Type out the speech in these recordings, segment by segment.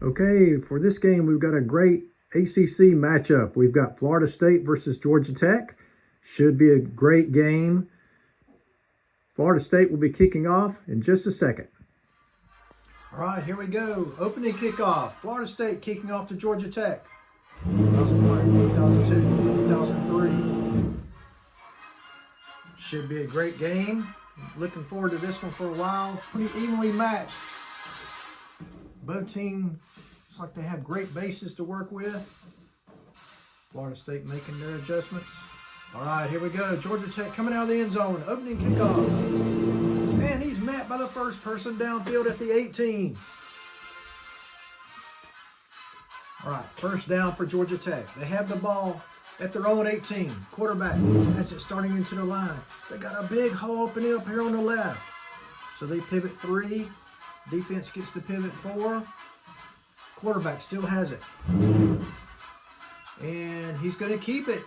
Okay, for this game, we've got a great ACC matchup. We've got Florida State versus Georgia Tech. Should be a great game. Florida State will be kicking off in just a second. All right, here we go. Opening kickoff. Florida State kicking off to Georgia Tech. 2001, 2002, 2003. Should be a great game. Looking forward to this one for a while. Pretty evenly matched. Both teams, looks like they have great bases to work with. Florida State making their adjustments. All right, here we go. Georgia Tech coming out of the end zone. Opening kickoff. And he's met by the first person downfield at the 18. All right, first down for Georgia Tech. They have the ball at their own 18. Quarterback has it starting into the line. They got a big hole opening up here on the left. So they pivot 3. Defense gets to pivot 4. Quarterback still has it. And he's going to keep it.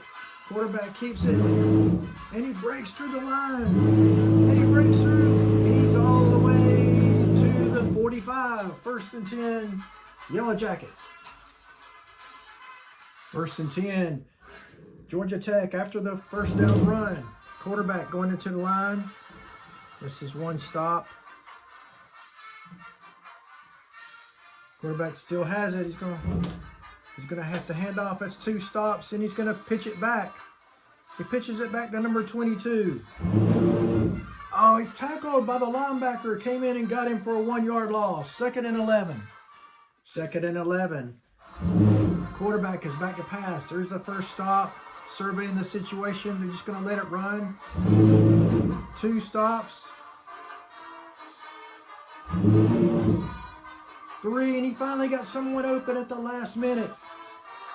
Quarterback keeps it. And he breaks through the line. And he breaks through. He's all the way to the 45. First and 10, Yellow Jackets. First and 10, Georgia Tech after the first down run. Quarterback going into the line. This is one stop. Quarterback still has it. He's gonna have to hand off. That's 2 stops, and he's gonna pitch it back. He pitches it back to number 22. Oh, he's tackled by the linebacker. Came in and got him for a 1-yard loss. 2nd and 11. 2nd and 11. Quarterback is back to pass. There's the first stop. Surveying the situation. They're just gonna let it run. 2 stops. 3, and he finally got someone open at the last minute.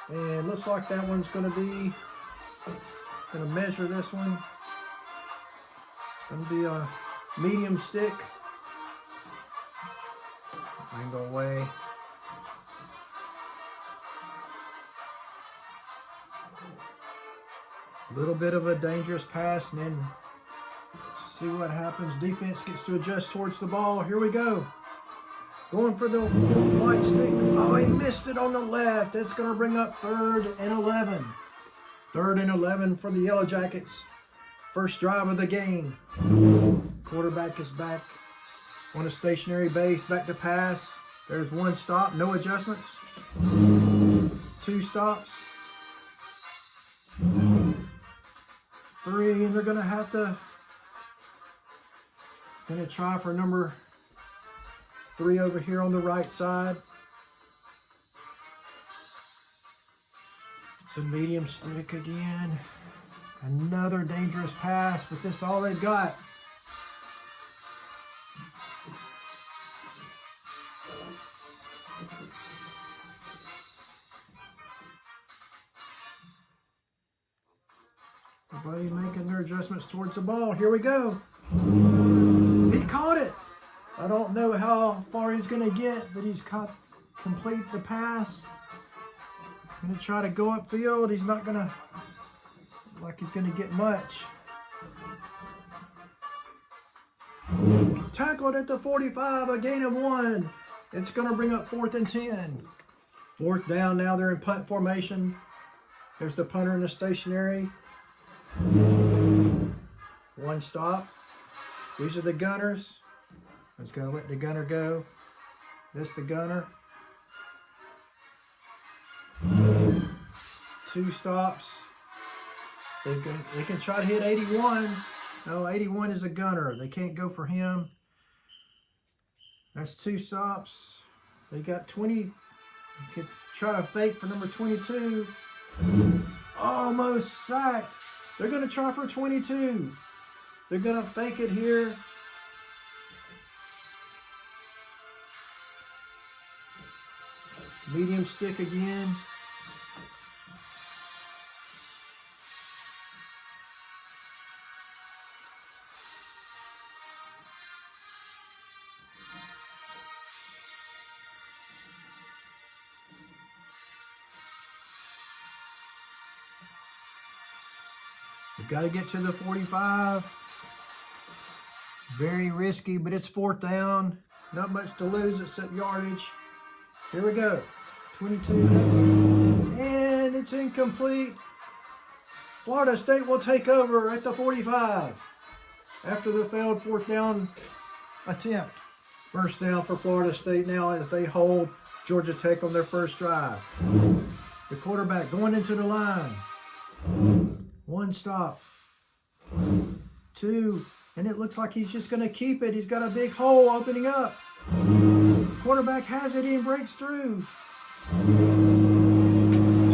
And looks like that one's going to measure this one. It's going to be a medium stick. Angle away. A little bit of a dangerous pass, and then see what happens. Defense gets to adjust towards the ball. Here we go. Going for the white stick. Oh, he missed it on the left. That's going to bring up 3rd and 11. 3rd and 11 for the Yellow Jackets. First drive of the game. Quarterback is back on a stationary base. Back to pass. There's 1 stop. No adjustments. 2 stops. 3, and they're going to have to try for number 3 over here on the right side. It's a medium stick again. Another dangerous pass, but this is all they've got. Everybody making their adjustments towards the ball. Here we go. He caught it. I don't know how far he's going to get, but he's complete the pass. He's going to try to go upfield. He's not going to look like he's going to get much. Tackled at the 45, a gain of 1. It's going to bring up 4th and 10. 4th down, now they're in punt formation. There's the punter in the stationary. 1 stop. These are the gunners. Let's go let the gunner go. This the gunner. 2 stops. They can try to hit 81. No, 81 is a gunner. They can't go for him. That's 2 stops. They got 20. They could try to fake for number 22. Almost sacked. They're going to try for 22. They're going to fake it here. Medium stick again. You've got to get to the 45. Very risky, but it's 4th down. Not much to lose except yardage. Here we go. 22. And it's incomplete. Florida State will take over at the 45 after the failed fourth down attempt. First down for Florida State now as they hold Georgia Tech on their first drive. The quarterback going into the line. One stop. Two. And it looks like he's just going to keep it. He's got a big hole opening up. Quarterback has it and breaks through. To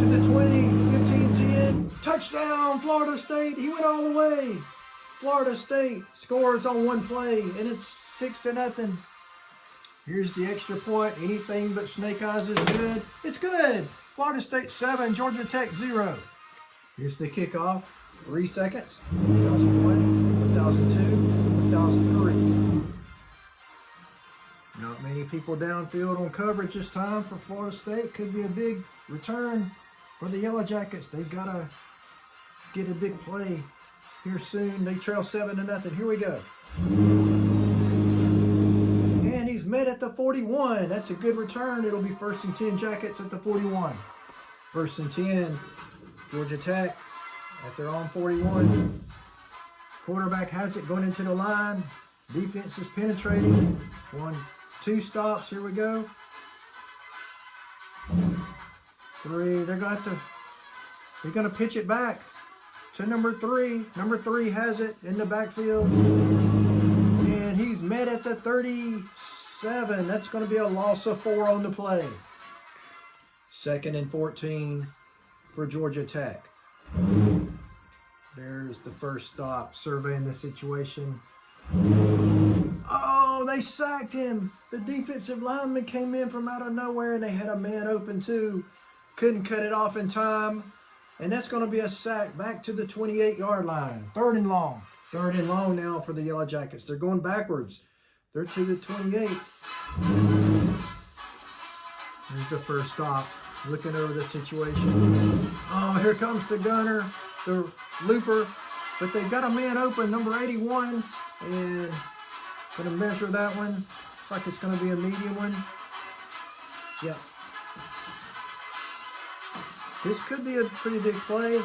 the 20, 15-10. Touchdown, Florida State. He went all the way. Florida State scores on one play, and it's 6-0. Here's the extra point. Anything but Snake Eyes is good. It's good. Florida State 7, Georgia Tech 0. Here's the kickoff. 3 seconds. 1001, 1002, 1003. Not many people downfield on coverage this time for Florida State. Could be a big return for the Yellow Jackets. They've got to get a big play here soon. They trail 7-0. Here we go. And he's met at the 41. That's a good return. It'll be 1st and 10 Jackets at the 41. 1st and 10, Georgia Tech at their own 41. Quarterback has it going into the line. Defense is penetrating. 1, 2 stops. Here we go. 3. They're gonna pitch it back to number 3. Number 3 has it in the backfield. And he's met at the 37. That's going to be a loss of 4 on the play. 2nd and 14 for Georgia Tech. There's the first stop, surveying the situation. Oh, they sacked him. The defensive lineman came in from out of nowhere, and they had a man open too. Couldn't cut it off in time. And that's going to be a sack back to the 28-yard line. 3rd and long. 3rd and long now for the Yellow Jackets. They're going backwards. They're to the 28. Here's the first stop. Looking over the situation. Oh, here comes the gunner, the looper. But they've got a man open, number 81. And going to measure that one. Looks like it's going to be a medium one. Yep. This could be a pretty big play.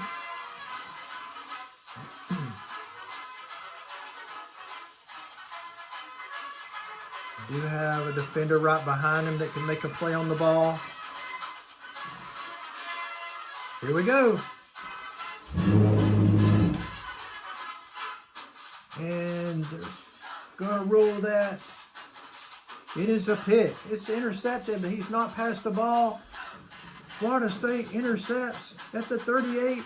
Do have a defender right behind him that can make a play on the ball. Here we go. And they're going to rule that. It is a pick. It's intercepted, but he's not passed the ball. Florida State intercepts at the 38.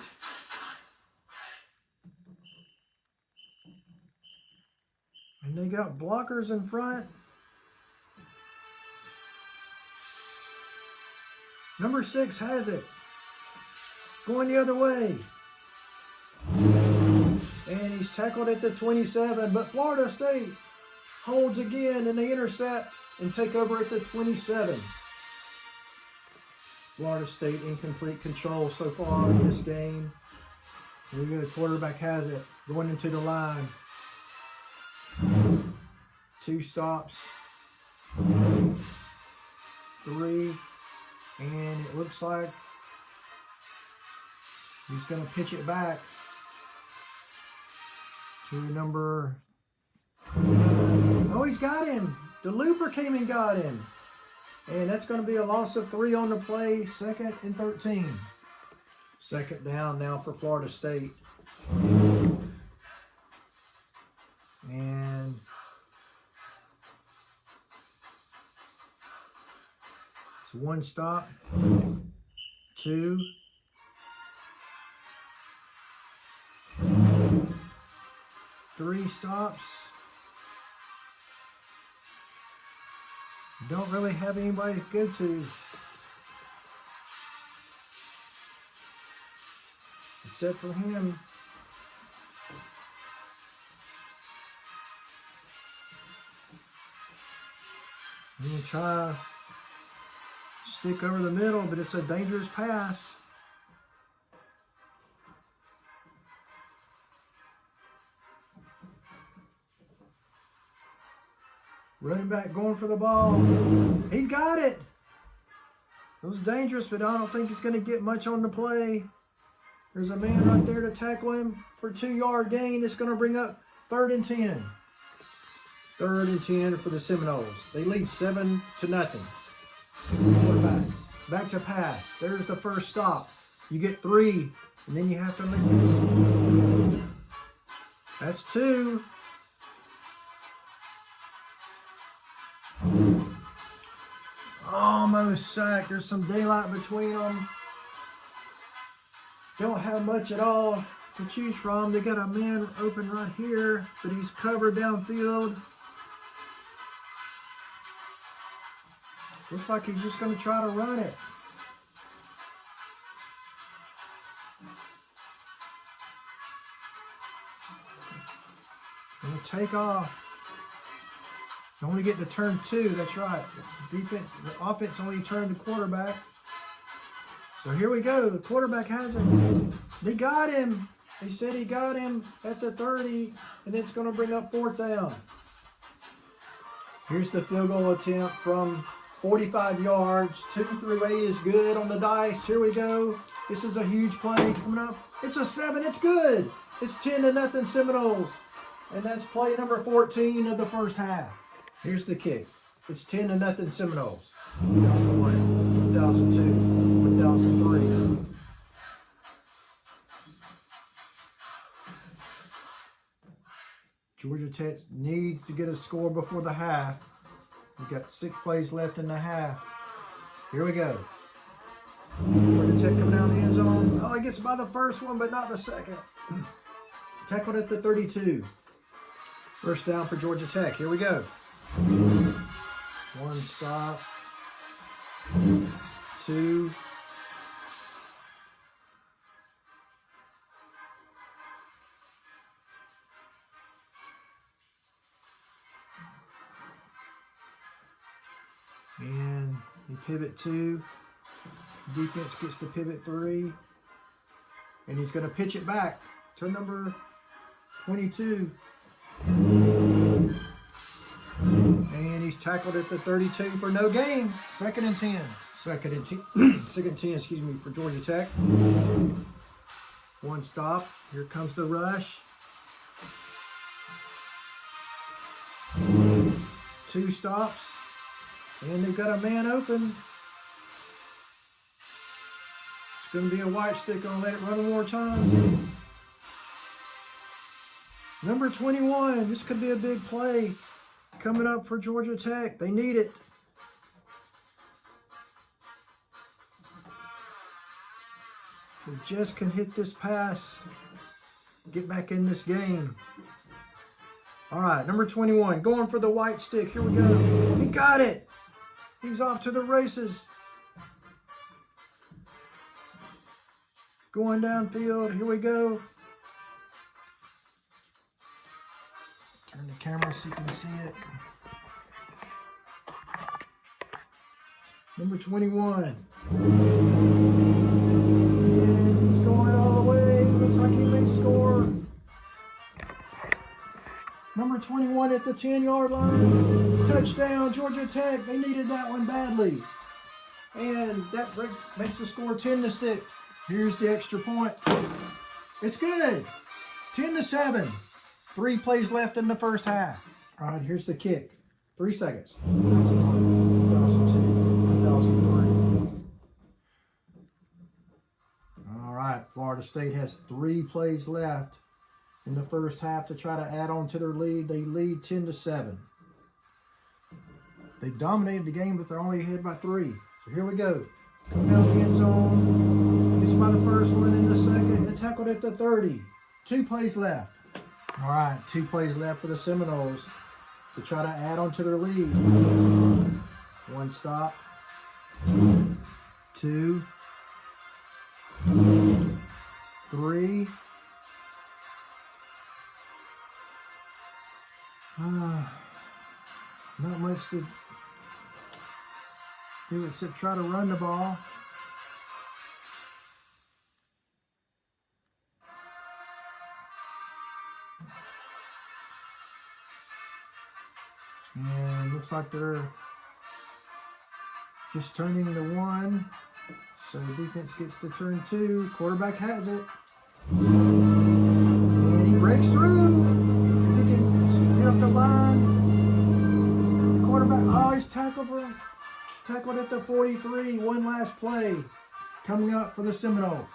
And they got blockers in front. Number 6 has it. Going the other way. And he's tackled at the 27. But Florida State holds again, and they intercept and take over at the 27. Florida State in complete control so far in this game. Here we go. The quarterback has it. Going into the line. 2 stops. 3. And it looks like he's going to pitch it back to number 29. Oh, he's got him. The looper came and got him. And that's going to be a loss of 3 on the play. 2nd and 13. 2nd down now for Florida State. And it's 1 stop. 2. 3 stops. Don't really have anybody to go to. Except for him. I'm going to try stick over the middle, but it's a dangerous pass. Running back going for the ball. He's got it. It was dangerous, but I don't think he's going to get much on the play. There's a man right there to tackle him for a 2-yard gain. It's going to bring up 3rd and 10. 3rd and 10 for the Seminoles. They lead 7-0. Quarterback. Back to pass. There's the first stop. You get 3, and then you have to make this. That's 2. Almost sacked. There's some daylight between them. Don't have much at all to choose from. They got a man open right here, but he's covered downfield. Looks like he's just going to try to run it. Going to take off. Only get to turn 2. That's right. The offense only turned the quarterback. So here we go. The quarterback has it. They got him. They said he got him at the 30, and it's going to bring up 4th down. Here's the field goal attempt from 45 yards. 2 through 8 is good on the dice. Here we go. This is a huge play coming up. It's a 7. It's good. It's 10-0 Seminoles. And that's play number 14 of the first half. Here's the kick. It's 10-0 Seminoles. 1001, 1002, 1003. Georgia Tech needs to get a score before the half. We've got 6 plays left in the half. Here we go. Georgia Tech coming down the end zone. Oh, he gets by the first one, but not the second. Tackled at the 32. First down for Georgia Tech. Here we go. 1 stop. 2. And they pivot 2. Defense gets to pivot 3. And he's going to pitch it back to number 22. And he's tackled at the 32 for no gain. 2nd and 10. 2nd and 10, excuse me, for Georgia Tech. 1 stop. Here comes the rush. 2 stops. And they've got a man open. It's going to be a white stick. I'll let it run one more time. Number 21. This could be a big play coming up for Georgia Tech. They need it. They just can hit this pass, get back in this game. All right, number 21, going for the white stick. Here we go. He got it. He's off to the races. Going downfield. Here we go. Turn the camera so you can see it. Number 21. And he's going all the way. Looks like he may score. Number 21 at the 10-yard line. Touchdown, Georgia Tech. They needed that one badly. And that makes the score 10-6. Here's the extra point. It's good. 10-7. 3 plays left in the first half. All right, here's the kick. 3 seconds. 1001, 1002, 1003. All right, Florida State has 3 plays left in the first half to try to add on to their lead. They lead 10-7. They dominated the game, but they're only ahead by 3. So here we go. Coming down the end zone. Gets by the first one in the second. And tackled at the 30. 2 plays left. All right, 2 plays left for the Seminoles to try to add on to their lead. 1 stop. 2. 3. Not much to do except try to run the ball. And looks like they're Just turning the 1. So defense gets to turn 2. Quarterback has it. And he breaks through. If he can get up the line. Quarterback, oh, he's tackled at the 43. One last play coming up for the Seminoles.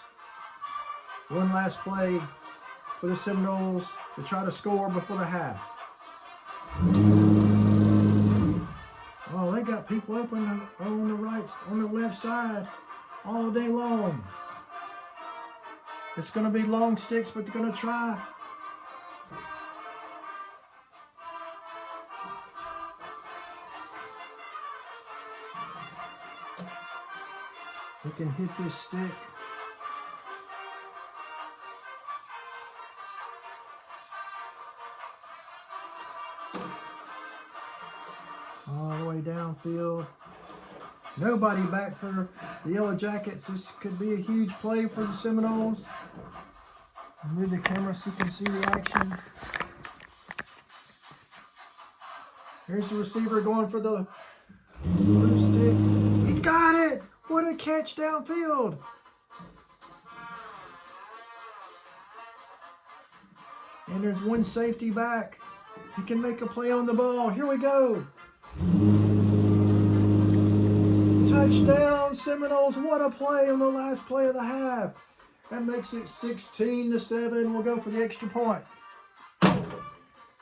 One last play for the Seminoles to try to score before the half. Oh, they got people open on the right, on the left side all day long. It's going to be long sticks, but they're going to try. They can hit this stick. All the way downfield. Nobody back for the Yellow Jackets. This could be a huge play for the Seminoles. Move the camera so you can see the action. Here's the receiver going for the blue stick. He got it! What a catch downfield! And there's one safety back. He can make a play on the ball. Here we go. Touchdown, Seminoles. What a play on the last play of the half. That makes it 16-7. We'll go for the extra point.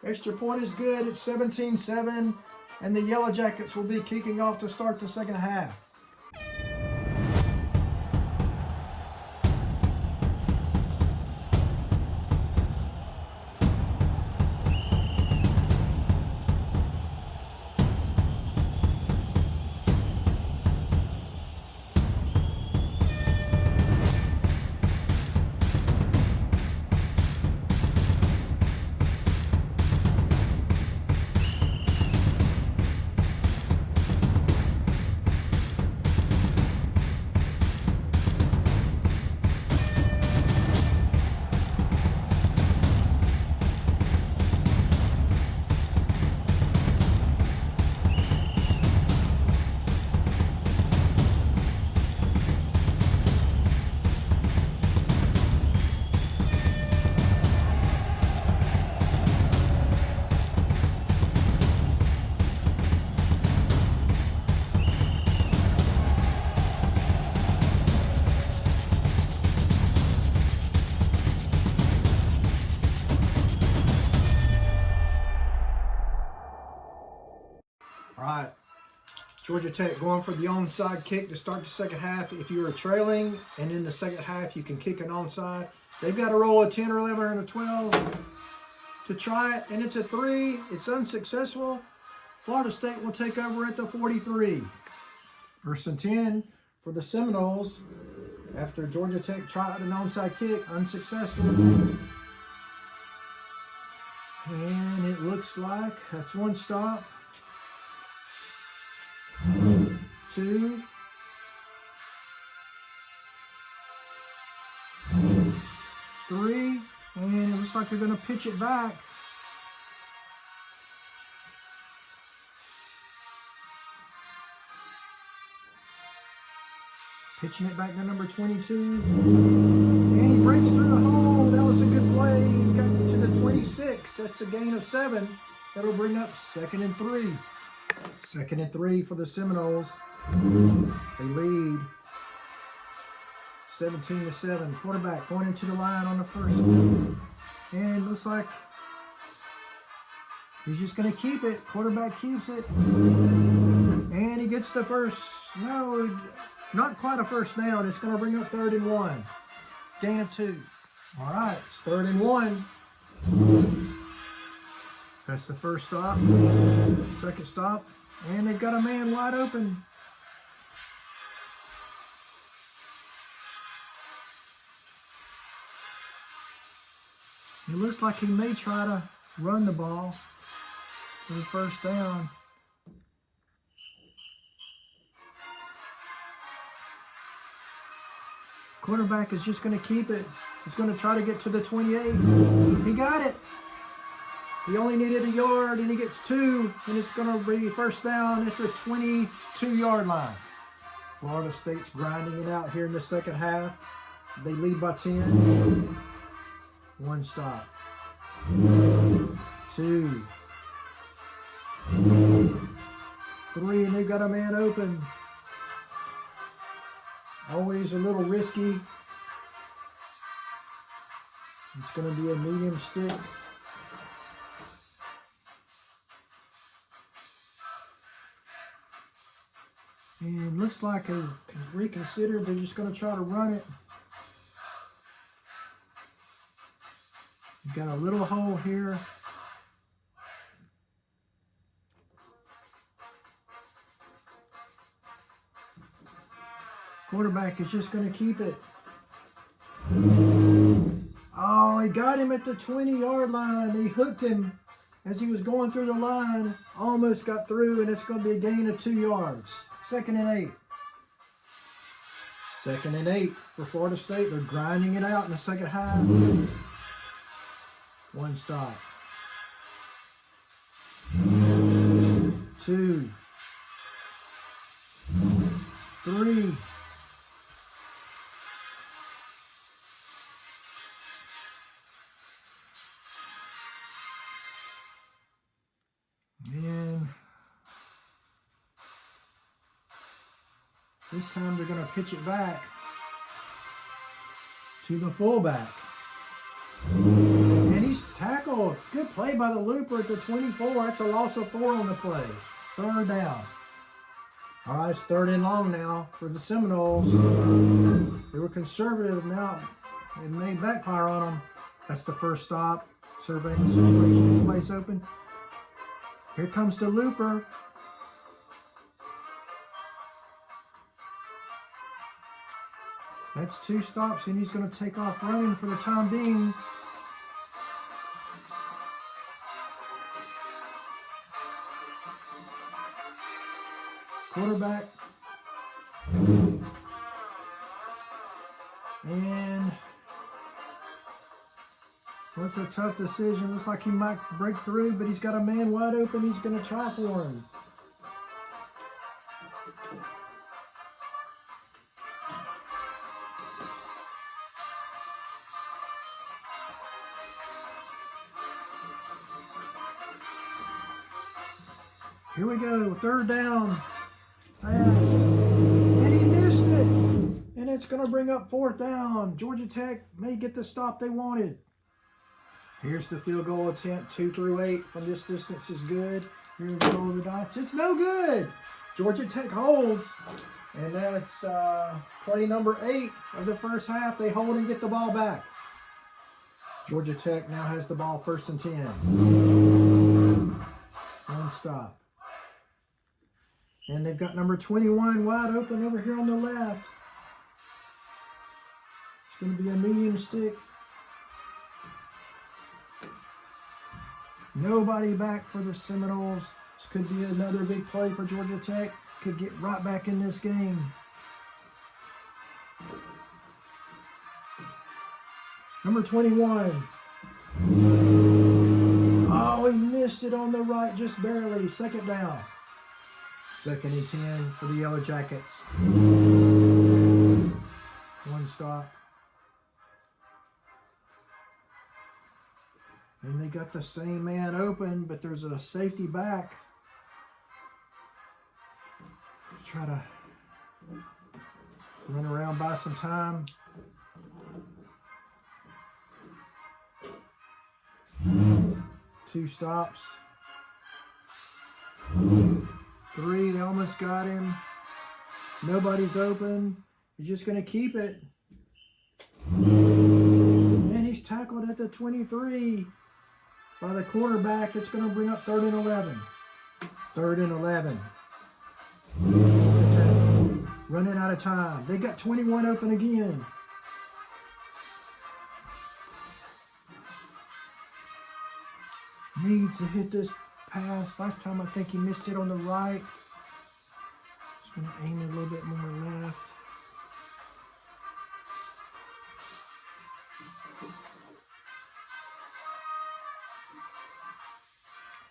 Extra point is good. It's 17-7. And the Yellow Jackets will be kicking off to start the second half. All right, Georgia Tech going for the onside kick to start the second half. If you are trailing and in the second half you can kick an onside. They've got to roll a 10 or 11 and a 12 to try it, and it's a 3. It's unsuccessful. Florida State will take over at the 43. 1st and 10 for the Seminoles after Georgia Tech tried an onside kick, unsuccessful. And it looks like that's one stop. 2, 3, and it looks like they're going to pitch it back. Pitching it back to number 22, and he breaks through the hole. That was a good play. He got to the 26. That's a gain of 7. That'll bring up 2nd and 3. 2nd and 3 for the Seminoles. They lead 17-7. Quarterback going into the line on the first. And looks like he's just going to keep it. Quarterback keeps it. And he gets the first. No, not quite a first down. It's going to bring up 3rd and 1. Gain of 2. All right, it's 3rd and 1. That's the first stop. Second stop. And they've got a man wide open. It looks like he may try to run the ball for the first down. Quarterback is just going to keep it. He's going to try to get to the 28. He got it. He only needed a yard, and he gets 2, and it's going to be first down at the 22-yard line. Florida State's grinding it out here in the second half. They lead by 10. One stop. 2. 3, and they've got a man open. Always a little risky. It's going to be a medium stick. And looks like they've reconsidered. They're just going to try to run it. You've got a little hole here. Quarterback is just going to keep it. Oh, he got him at the 20-yard line. He hooked him as he was going through the line. Almost got through, and it's going to be a gain of 2 yards. 2nd and 8. 2nd and 8 for Florida State. They're grinding it out in the second half. One stop. 2. 3. And this time they're going to pitch it back to the fullback. And he's tackled. Good play by the looper at the 24. That's a loss of 4 on the play. 3rd down. All right, it's 3rd and long now for the Seminoles. They were conservative now. It may backfire on them. That's the first stop. Surveying the situation. Place open. Here comes the looper. That's 2 stops, and he's going to take off running for the time being. Quarterback. And that's a tough decision. Looks like he might break through, but he's got a man wide open. He's going to try for him. Here we go. 3rd down. Pass. And he missed it. And it's going to bring up 4th down. Georgia Tech may get the stop they wanted. Here's the field goal attempt. 2 through 8 from this distance is good. Here's the roll of the dice. It's no good. Georgia Tech holds. And that's play number 8 of the first half. They hold and get the ball back. Georgia Tech now has the ball 1st and 10. One stop. And they've got number 21 wide open over here on the left. It's going to be a medium stick. Nobody back for the Seminoles. This could be another big play for Georgia Tech. Could get right back in this game. Number 21. Oh, he missed it on the right just barely. 2nd down. 2nd and 10 for the Yellow Jackets. One stop. And they got the same man open, but there's a safety back. Try to run around, buy some time. Two stops. 3, they almost got him. Nobody's open. He's just going to keep it. And he's tackled at the 23 by the quarterback. It's going to bring up 3rd and 11. 3rd and 11. Running out of time. They got 21 open again. Needs to hit this pass. Last time I think he missed it on the right. Just going to aim it a little bit more left.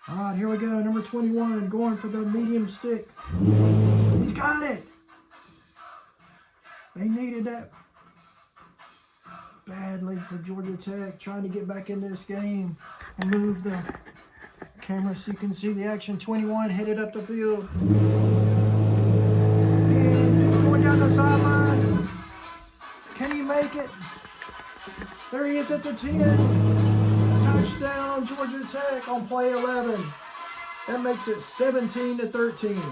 All right, here we go. Number 21 going for the medium stick. He's got it. They needed that badly for Georgia Tech, trying to get back into this game. And move the camera so you can see the action. 21 headed up the field. And he's going down the sideline. Can he make it? There he is at the 10. Touchdown, Georgia Tech on play 11. That makes it 17-13.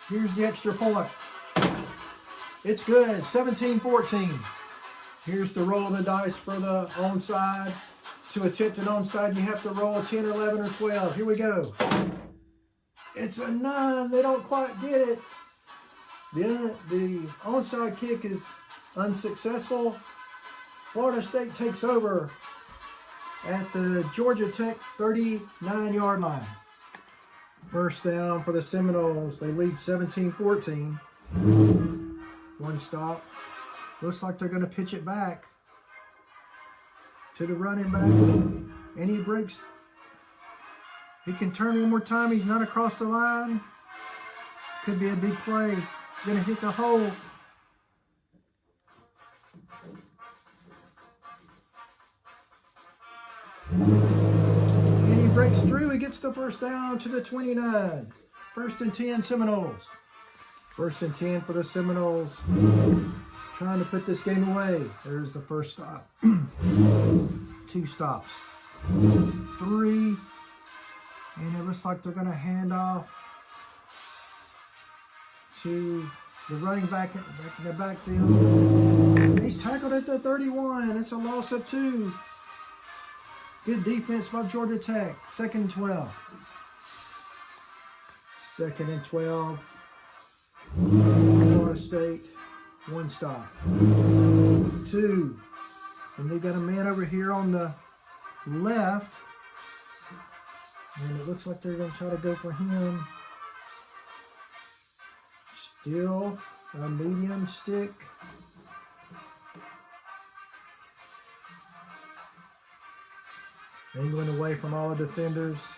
Here's the extra point. It's good, 17-14. Here's the roll of the dice for the onside. To attempt an onside, you have to roll a 10, 11, or 12. Here we go. It's a 9. They don't quite get it. The onside kick is unsuccessful. Florida State takes over at the Georgia Tech 39-yard line. First down for the Seminoles. They lead 17-14. One stop. Looks like they're going to pitch it back to the running back. And he breaks. He can turn one more time. He's not across the line. Could be a big play. He's going to hit the hole. And he breaks through. He gets the first down to the 29. First and 10 Seminoles. First and 10 for the Seminoles. Trying to put this game away. There's the first stop. 2 stops. 3. And it looks like they're going to hand off to the running back in the backfield. He's tackled at the 31. It's a loss of 2. Good defense by Georgia Tech. 2nd and 12. 2nd and 12. Florida State. 1 stop. 2. And they got a man over here on the left. And it looks like they're going to try to go for him. Still a medium stick. England away from all the defenders.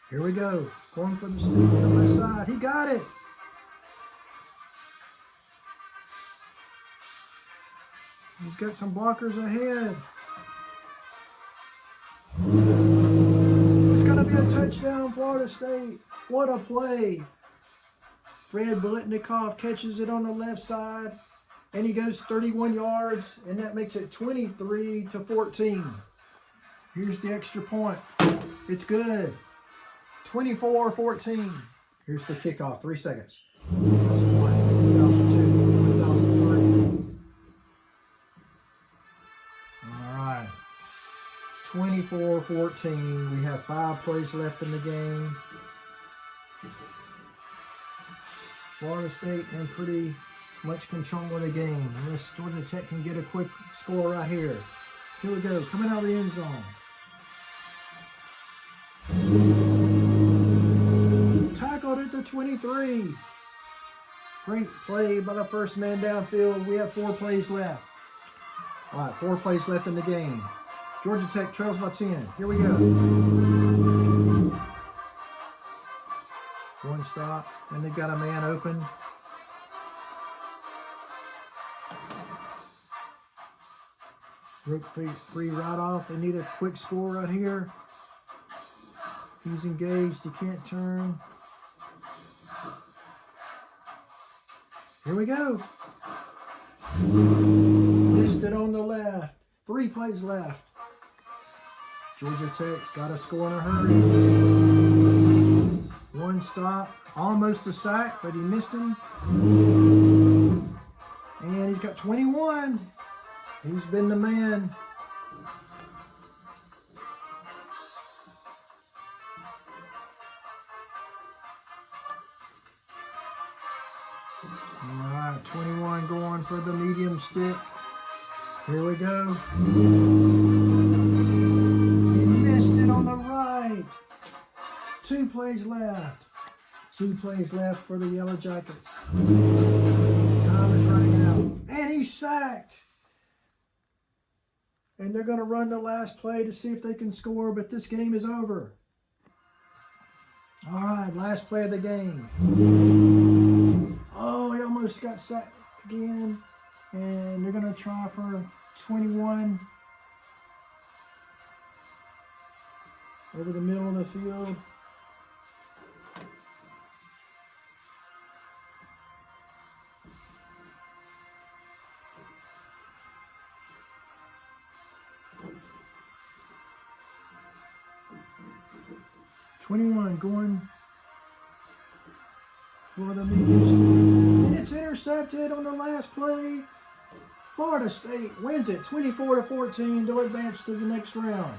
Here we go. Going for the stick on the left side. He got it. He's got some blockers ahead. It's going to be a touchdown, Florida State. What a play. Fred Biletnikoff catches it on the left side. And he goes 31 yards. And that makes it 23-14. Here's the extra point. It's good. 24-14. Here's the kickoff. 3 seconds. 2001, 2002, 2003. All right. 24-14. We have 5 plays left in the game. Florida State in pretty much control of the game. Unless Georgia Tech can get a quick score right here. Here we go. Coming out of the end zone. Tackled at the 23. Great play by the first man downfield. We have 4 plays left. All right, 4 plays left in the game. Georgia Tech trails by 10. Here we go. 1 stop, and they've got a man open. Broke free right off. They need a quick score right here. He's engaged. He can't turn. Here we go. Missed it on the left. 3 plays left. Georgia Tech's got to score in a hurry. 1 stop. Almost a sack, but he missed him. And he's got 21. He's been the man. All right, 21 going for the medium stick. Here we go. He missed it on the right. 2 plays left. 2 plays left for the Yellow Jackets. Time is running out. And he's sacked. And they're going to run the last play to see if they can score, but this game is over. All right. tied. Last play of the game. Oh, he almost got sacked again. And they're going to try for 21 over the middle of the field. Going for the medium stick. And it's intercepted on the last play. Florida State wins it 24-14 to advance to the next round.